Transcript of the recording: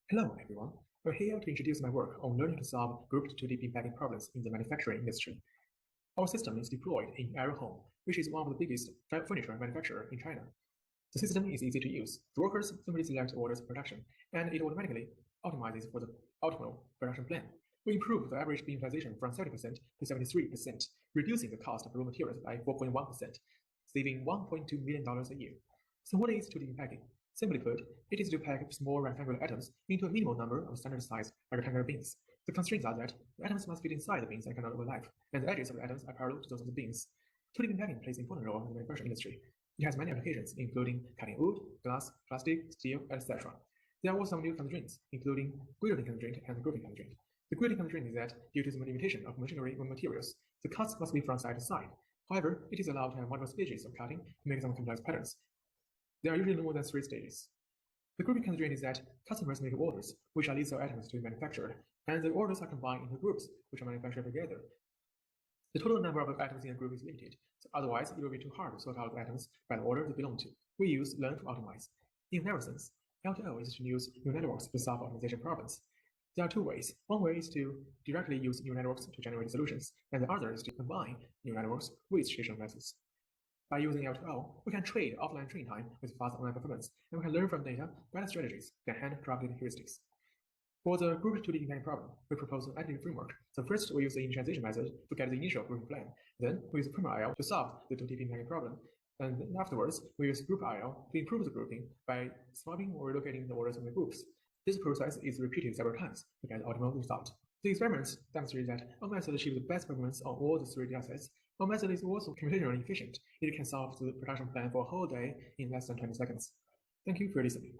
Hello, everyone. We're here to introduce my work on learning to solve grouped 2D bin packing problems in the manufacturing industry. Our system is deployed in Arrow Home, which is one of the biggest furniture manufacturers in China. The system is easy to use. The workers simply select orders of production, and it automatically optimizes for the optimal production plan. We improved the average bin utilization from 70% to 73%, reducing the cost of raw materials by 4.1%, saving $1.2 million a year. So what is 2D bin packing? Simply put, it is to pack small rectangular items into a minimal number of standard-sized rectangular bins. The constraints are that the items must fit inside the bins and cannot overlap, and the edges of the items are parallel to those of the bins. 2D bin packing plays an important role in the manufacturing industry. It has many applications, including cutting wood, glass, plastic, steel, etc. There are also some new constraints, including grading constraint and grouping constraint. The grading constraint is that, due to the limitation of machinery or materials, the cuts must be from side to side. However, it is allowed to have multiple stages of cutting to make some complex patterns. There are usually no more than 3 stages. The grouping constraint is that customers make orders, which are lists of items to be manufactured, and the orders are combined into groups, which are manufactured together. The total number of items in a group is limited, so otherwise it will be too hard to sort out the items by the order they belong to. We use learn to optimize. In narrow sense, L2L is to use neural networks to solve optimization problems. There are 2 ways. One way is to directly use neural networks to generate solutions, and the other is to combine neural networks with traditional methods. By using L2L, we can trade offline training time with fast online performance, and we can learn from data better strategies than handcrafted heuristics. For the grouped 2D bin packing problem, we propose an additive framework. So first, we use the initialization method to get the initial grouping plan. Then, we use PRIMA-IL to solve the 2D bin packing problem. And then afterwards, we use group-IL to improve the grouping by swapping or relocating the orders in the groups. This process is repeated several times to get the optimal result. The experiments demonstrate that our method achieves the best performance on all the 3 datasets. Our method is also computationally efficient. It can solve the production plan for a whole day in less than 20 seconds. Thank you for listening.